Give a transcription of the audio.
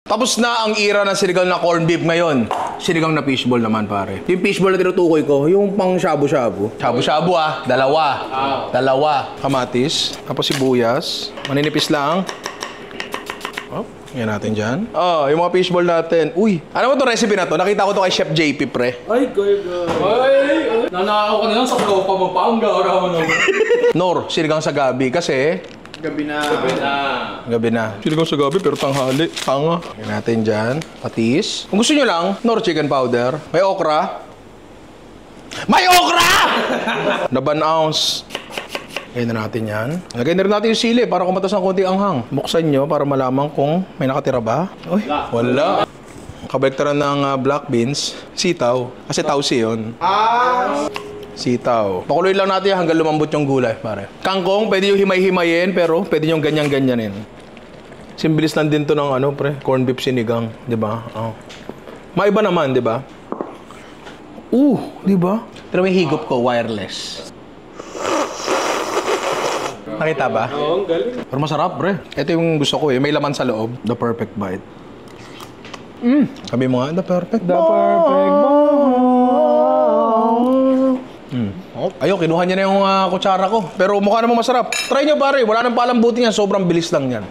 Tapos na ang era ng sinigang na corned beef ngayon. Sinigang na fishball naman, pare. Yung fishball na tinutukoy ko, yung pang shabu-shabu. Shabu-shabu dalawa. Dalawa. Kamatis, tapos sibuyas. Maninipis lang. Oh, yan natin dyan. Oh, yung mga fishball natin. Uy, ano mo to recipe na to? Nakita ko to kay Chef JP, pre. Ay, ay. Nanakaw ka na lang sa tropa mo pa. Ang gara mo naman. Nor, sinigang sa gabi kasi... Gabi na. Gabi na. Sinigang sa gabi pero tanghali. Tanga. Yan natin dyan. Patis. Kung gusto nyo lang, Nor chicken powder. May okra. May okra! Na 1 ounce. Lagyan na natin yan. Lagyan na rin natin yung sili para kumatas ng konti anghang. Buksan nyo para malaman kung may nakatira ba. Uy, wala. Kabaliktaran ng black beans, sitaw. Kasi tausi yun. Sitaw. Pakuloy lang natin hanggang lumambot yung gulay, pare. Kangkong, pwede yung himay-himayin, pero pwede yung ganyan-ganyanin. Simbilis lang din to ng ano, pre, corned beef sinigang, di ba? Oh. Maiba naman, di ba? Di ba? Pero may higop ko, wireless. Nakita ba? Oo, ang galing. Pero masarap, pre. Ito yung gusto ko eh. May laman sa loob. The perfect bite. Sabi mo nga, the perfect bite. The perfect bite. Ayun, kinuha niya na yung kutsara ko. Pero mukha namang masarap. Try nyo, pare. Wala nang palambutin yan. Sobrang bilis lang yan.